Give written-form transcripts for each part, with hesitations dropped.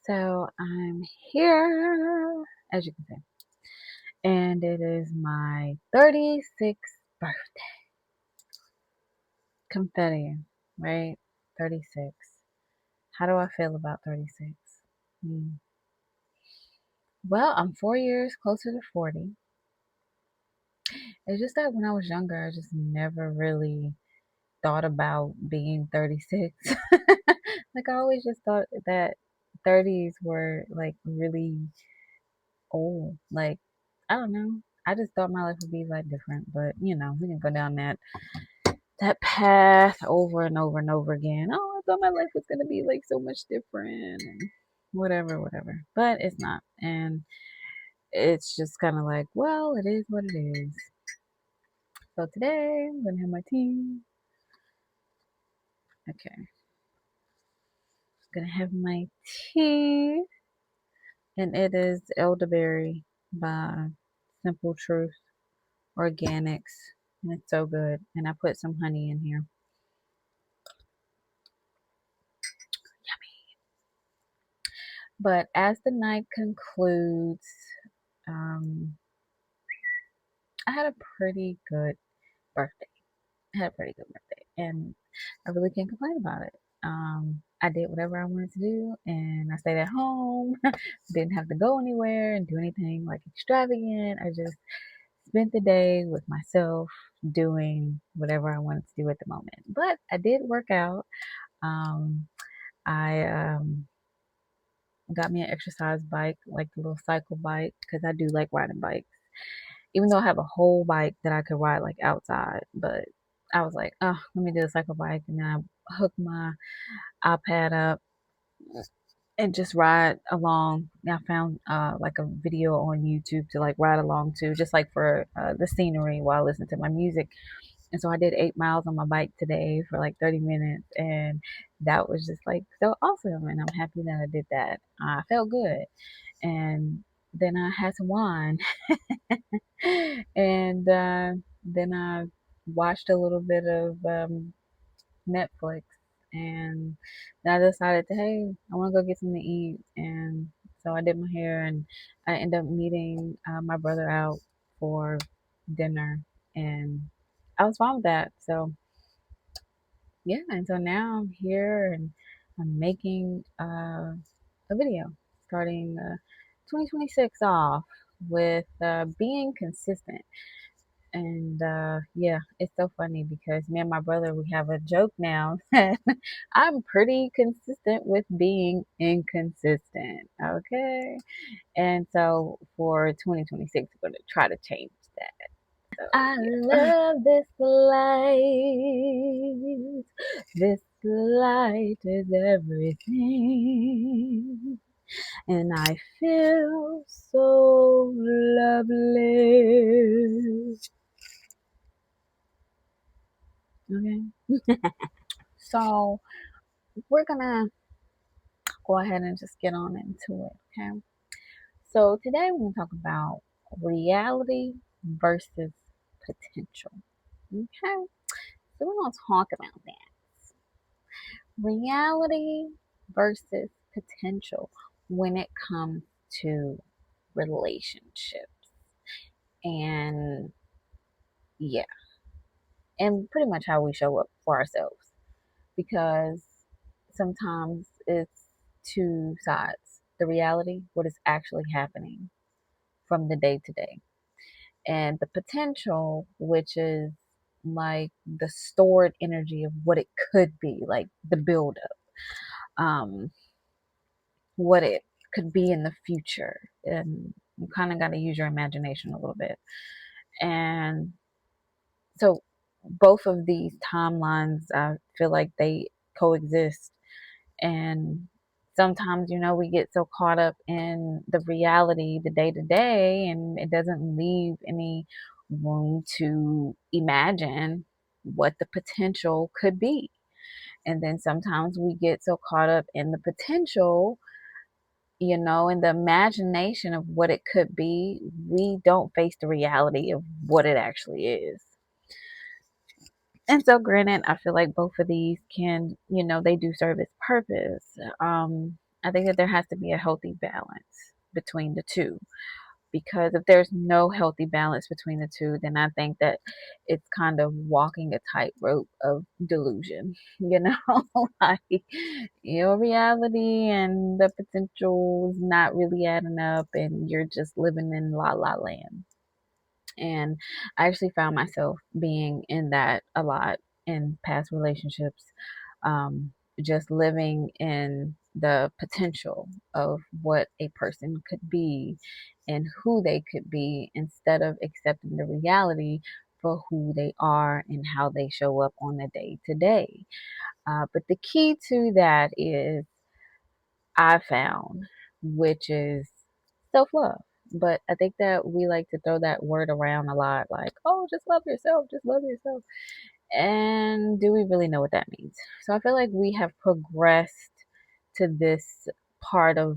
So I'm here, as you can see, and it is my 36th birthday. Confetti, right? 36. How do I feel about 36? Hmm. Well, I'm 4 years closer to 40. It's just that when I was younger, I just never really thought about being 36. Like, I always just thought that 30s were like really old. Like, I don't know. I just thought my life would be like different, but we can go down that path over and over and over again. Oh, I thought my life was gonna be like so much different and whatever, whatever. But it's not. And it's just kind of like, well, it is what it is. So today I'm gonna have my tea. Okay. Gonna have my tea. And it is elderberry by Simple Truth Organics. And it's so good. And I put some honey in here. But as the night concludes, um, I had a pretty good birthday. I had a pretty good birthday, and I really can't complain about it. I did whatever I wanted to do, and I stayed at home. Didn't have to go anywhere and do anything like extravagant. I just spent the day with myself, doing whatever I wanted to do at the moment. But I did work out. I got me an exercise bike, like the little cycle bike, because I do like riding bikes. Even though I have a whole bike that I could ride like outside, but I was like, oh, let me do a cycle bike, and then I hooked my iPad up and just ride along. I found like a video on YouTube to like ride along to, just like for the scenery while listening to my music. And so I did 8 miles on my bike today for like 30 minutes, and that was just like so awesome. And I'm happy that I did that. I felt good, and then I had some wine, and then I watched a little bit of Netflix, and then I decided to, hey, I want to go get something to eat, and so I did my hair, and I ended up meeting my brother out for dinner, and I was fine with that. So yeah, and so now I'm here, and I'm making a video starting 2026 off with being consistent. And yeah, it's so funny because me and my brother, we have a joke now that I'm pretty consistent with being inconsistent. Okay. And so for 2026, we're going to try to change that. So I Uh, love this light. This light is everything. And I feel so lovely. Okay. So we're gonna go ahead and just get on into it. Okay. So today we're gonna talk about reality versus potential. Okay. So we're gonna talk about that. Reality versus potential when it comes to relationships. And yeah, and pretty much how we show up for ourselves. Because sometimes it's two sides, the reality, what is actually happening from the day to day, and the potential, which is like the stored energy of what it could be, like the buildup, what it could be in the future. And you kind of got to use your imagination a little bit. And so both of these timelines, I feel like they coexist. And sometimes, we get so caught up in the reality, the day to day, and it doesn't leave any room to imagine what the potential could be. And then sometimes we get so caught up in the potential, in the imagination of what it could be, we don't face the reality of what it actually is. And so, granted, I feel like both of these can, they do serve its purpose. I think that there has to be a healthy balance between the two, because if there's no healthy balance between the two, then I think that it's kind of walking a tightrope of delusion, you know, like your reality and the potential is not really adding up, and you're just living in la la land. And I actually found myself being in that a lot in past relationships, just living in the potential of what a person could be and who they could be, instead of accepting the reality for who they are and how they show up on a day to day. But the key to that is, I found, which is self love. But I think that we like to throw that word around a lot, like, oh, just love yourself, just love yourself. And do we really know what that means? So I feel like we have progressed to this part of,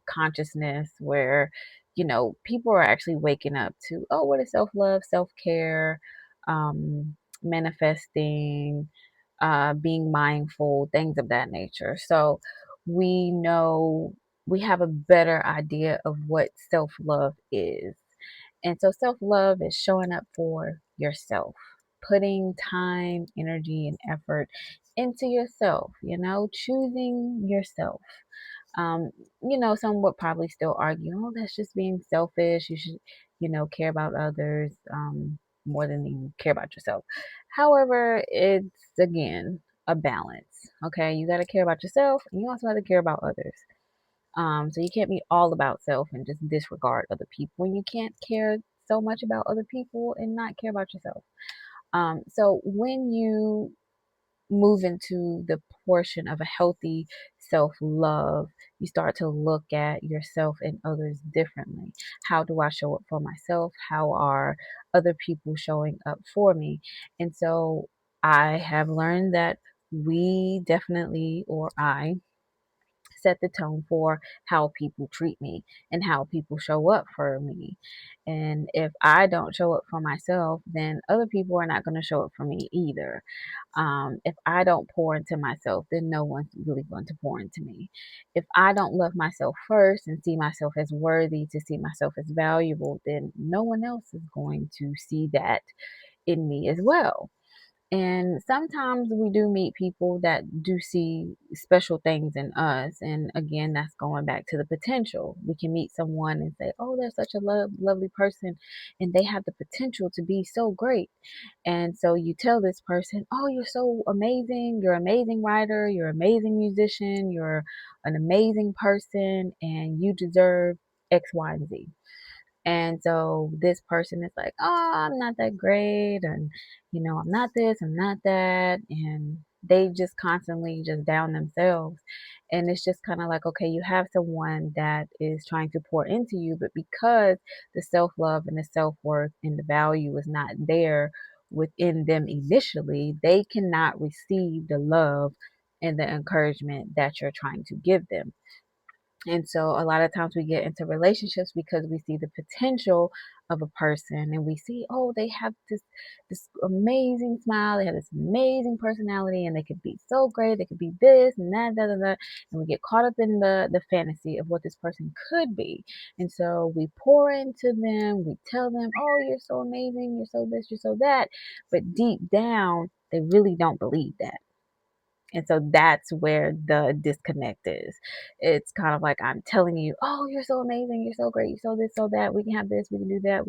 consciousness where, people are actually waking up to, oh, what is self love, self care, manifesting, being mindful, things of that nature. So we know, we have a better idea of what self love is. And so self love is showing up for yourself, putting time, energy, and effort into yourself, choosing yourself. Um, some would probably still argue, oh, that's just being selfish. You should, care about others more than you care about yourself. However, it's again a balance. Okay, you got to care about yourself, and you also have to care about others. So you can't be all about self and just disregard other people, and you can't care so much about other people and not care about yourself. So when you move into the portion of a healthy self love, you start to look at yourself and others differently. How do I show up for myself? How are other people showing up for me? And so I have learned that we definitely, or I, set the tone for how people treat me and how people show up for me. And if I don't show up for myself, then other people are not going to show up for me either. If I don't pour into myself, then no one's really going to pour into me. If I don't love myself first and see myself as worthy, to see myself as valuable, then no one else is going to see that in me as well. And sometimes we do meet people that do see special things in us. And again, that's going back to the potential. We can meet someone and say, oh, they're such a lovely person, and they have the potential to be so great. And so you tell this person, oh, you're so amazing. You're an amazing writer. You're an amazing musician. You're an amazing person, and you deserve X, Y, and Z. And so this person is like, oh, I'm not that great. And, I'm not this, I'm not that. And they just constantly just down themselves. And it's just kind of like, okay, you have someone that is trying to pour into you, but because the self love and the self worth and the value is not there within them initially, they cannot receive the love and the encouragement that you're trying to give them. And so a lot of times we get into relationships because we see the potential of a person, and we see, oh, they have this amazing smile, they have this amazing personality, and they could be so great, they could be this and that, da, da, da. And we get caught up in the fantasy of what this person could be. And so we pour into them, we tell them, oh, you're so amazing, you're so this, you're so that. But deep down, they really don't believe that. And so that's where the disconnect is. It's kind of like I'm telling you, oh, you're so amazing, you're so great, you're so this, so that, we can have this, we can do that.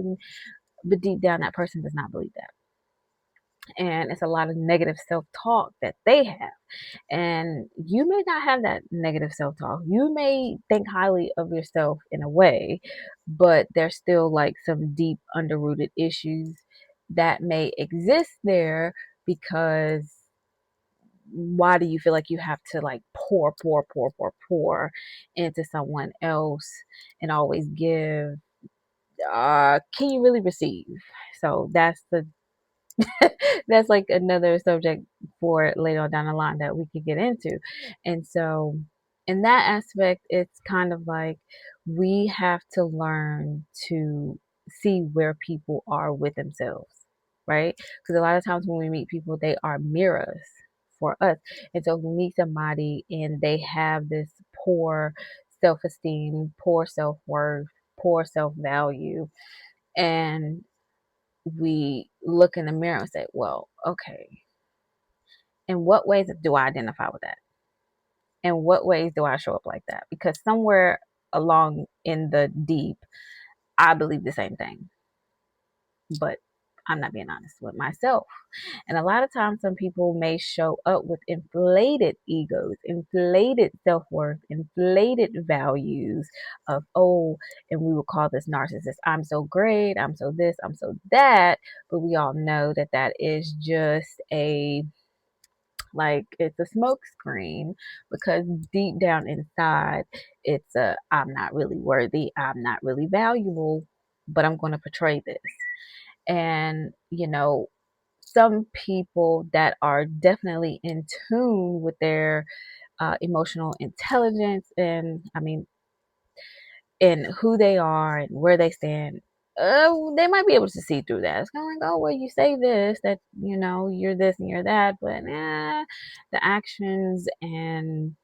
But deep down, that person does not believe that. And it's a lot of negative self talk that they have. And you may not have that negative self talk. You may think highly of yourself in a way, but there's still like some deep underrooted issues that may exist there, because why do you feel like you have to like pour into someone else and always give? Can you really receive? So that's the that's like another subject for later on down the line that we could get into. And so in that aspect, it's kind of like we have to learn to see where people are with themselves, right? Because a lot of times when we meet people, they are mirrors for us. And so if we meet somebody and they have this poor self-esteem, poor self-worth, poor self-value. And we look in the mirror and say, well, okay, in what ways do I identify with that? In what ways do I show up like that? Because somewhere along in the deep, I believe the same thing, but I'm not being honest with myself. And a lot of times, some people may show up with inflated egos, inflated self worth, inflated values of, oh, and we would call this narcissist. I'm so great. I'm so this. I'm so that. But we all know that that is just it's a smoke screen, because deep down inside, it's a, I'm not really worthy. I'm not really valuable, but I'm going to portray this. And, some people that are definitely in tune with their emotional intelligence, and I mean, and who they are and where they stand, they might be able to see through that. It's kind of like, oh, well, you say this, that, you're this and you're that, but the actions and,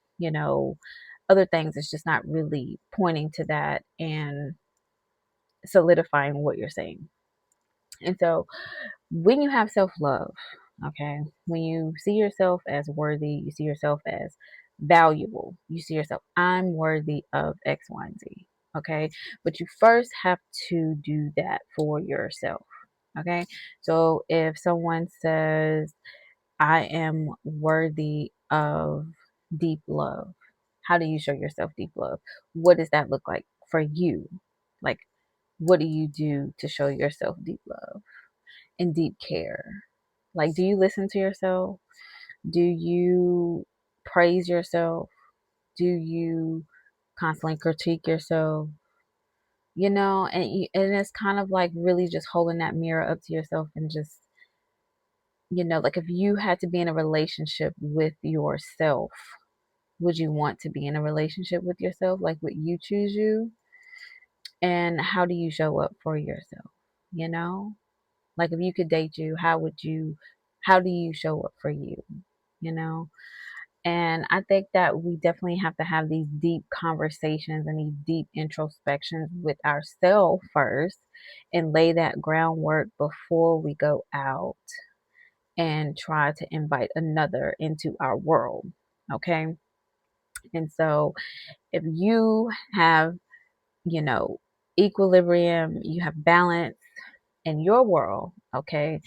other things, it's just not really pointing to that and solidifying what you're saying. And so, when you have self love, okay, when you see yourself as worthy, you see yourself as valuable, you see yourself, I'm worthy of X, Y, and Z, okay, but you first have to do that for yourself, okay. So if someone says, I am worthy of deep love, how do you show yourself deep love? What does that look like for you? Like, what do you do to show yourself deep love and deep care? Like, do you listen to yourself? Do you praise yourself? Do you constantly critique yourself? And it's kind of like really just holding that mirror up to yourself and just, like, if you had to be in a relationship with yourself, would you want to be in a relationship with yourself? Like, would you choose you? And how do you show up for yourself? You know? Like, if you could date you, how do you show up for you? You know? And I think that we definitely have to have these deep conversations and these deep introspections with ourselves first, and lay that groundwork before we go out and try to invite another into our world. Okay. And so if you have, you know, equilibrium, you have balance in your world, okay,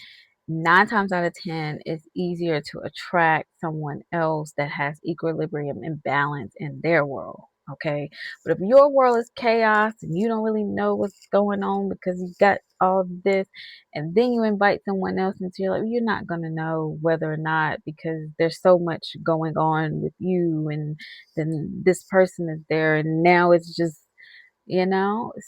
9 times out of 10, it's easier to attract someone else that has equilibrium and balance in their world. Okay. But if your world is chaos and you don't really know what's going on because you got all this, and then you invite someone else into your life, you're not going to know whether or not, because there's so much going on with you, and then this person is there, and now it's just,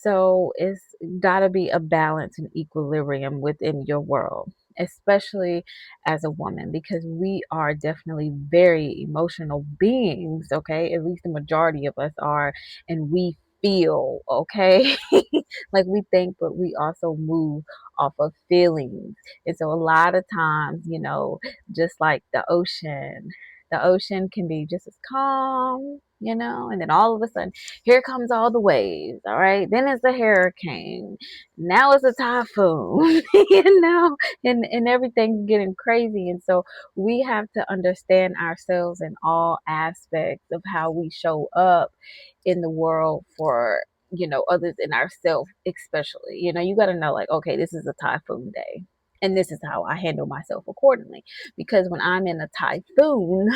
so it's got to be a balance and equilibrium within your world, especially as a woman, because we are definitely very emotional beings, okay? At least the majority of us are, and we feel, okay? Like, we think, but we also move off of feelings. And so a lot of times, just like the ocean can be just as calm, and then all of a sudden, here comes all the waves, all right? Then it's a hurricane. Now it's a typhoon, and everything's getting crazy. And so we have to understand ourselves in all aspects of how we show up in the world for, others and ourselves, especially. You got to know, like, okay, this is a typhoon day. And this is how I handle myself accordingly. Because when I'm in a typhoon,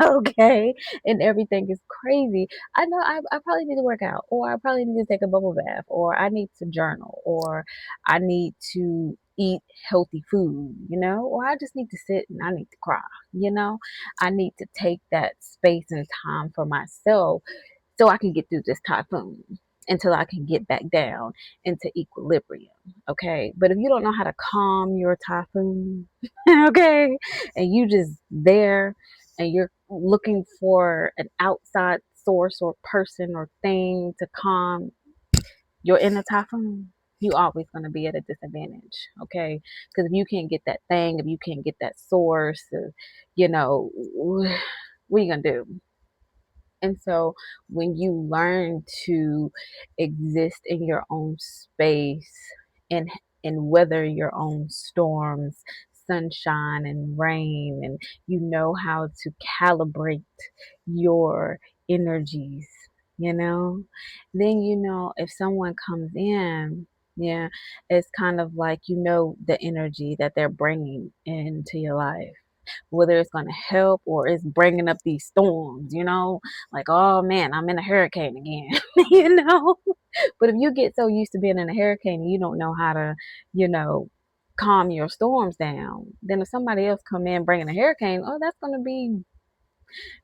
okay, and everything is crazy, I know I probably need to work out, or I probably need to take a bubble bath, or I need to journal, or I need to eat healthy food, or I just need to sit and I need to cry, I need to take that space and time for myself so I can get through this typhoon until I can get back down into equilibrium. Okay. But if you don't know how to calm your typhoon, okay, and you just there and you're looking for an outside source or person or thing to calm your inner typhoon, you always going to be at a disadvantage. Okay. Because if you can't get that thing, if you can't get that source, what are you going to do? And so when you learn to exist in your own space and weather your own storms, sunshine and rain, and you know how to calibrate your energies, you know, then you know if someone comes in, yeah, it's kind of like you know the energy that they're bringing into your life, whether it's going to help or it's bringing up these storms, you know, like, oh man, I'm in a hurricane again, you know. But if you get so used to being in a hurricane and you don't know how to, you know, calm your storms down, then if somebody else come in bringing a hurricane, oh, that's going to be,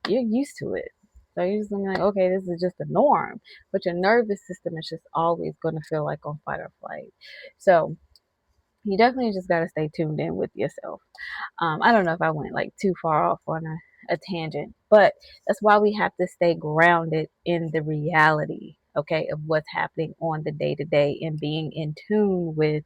you're used to it. So you're just gonna be like, okay, this is just the norm. But your nervous system is just always going to feel like on fight or flight. So you definitely just got to stay tuned in with yourself. I don't know if I went like too far off on a tangent, but that's why we have to stay grounded in the reality, okay, of what's happening on the day to day and being in tune with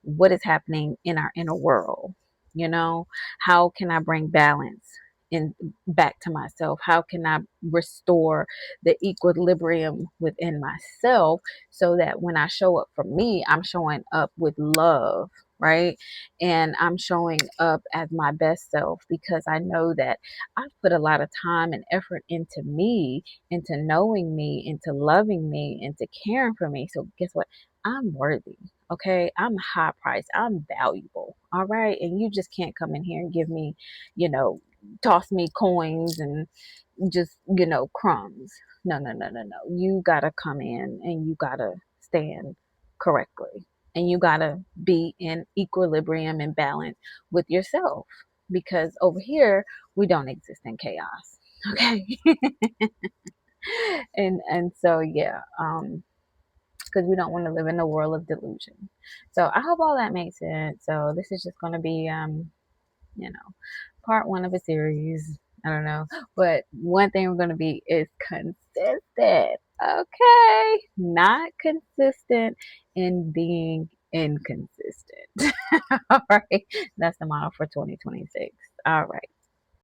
what is happening in our inner world. You know, how can I bring balance in back to myself? How can I restore the equilibrium within myself so that when I show up for me, I'm showing up with love, right? And I'm showing up as my best self because I know that I've put a lot of time and effort into me, into knowing me, into loving me, into caring for me. So guess what? I'm worthy. Okay, I'm high priced. I'm valuable. All right. And you just can't come in here and give me, you know, toss me coins and just, you know, crumbs. No, no, no, no, no. You got to come in and you got to stand correctly. And you got to be in equilibrium and balance with yourself because over here, we don't exist in chaos. Okay. And so, yeah. Because we don't want to live in a world of delusion. So I hope all that makes sense. So this is just going to be, you know, part one of a series. I don't know, but one thing we're going to be is consistent. Okay, not consistent in being inconsistent. All right, that's the model for 2026. All right.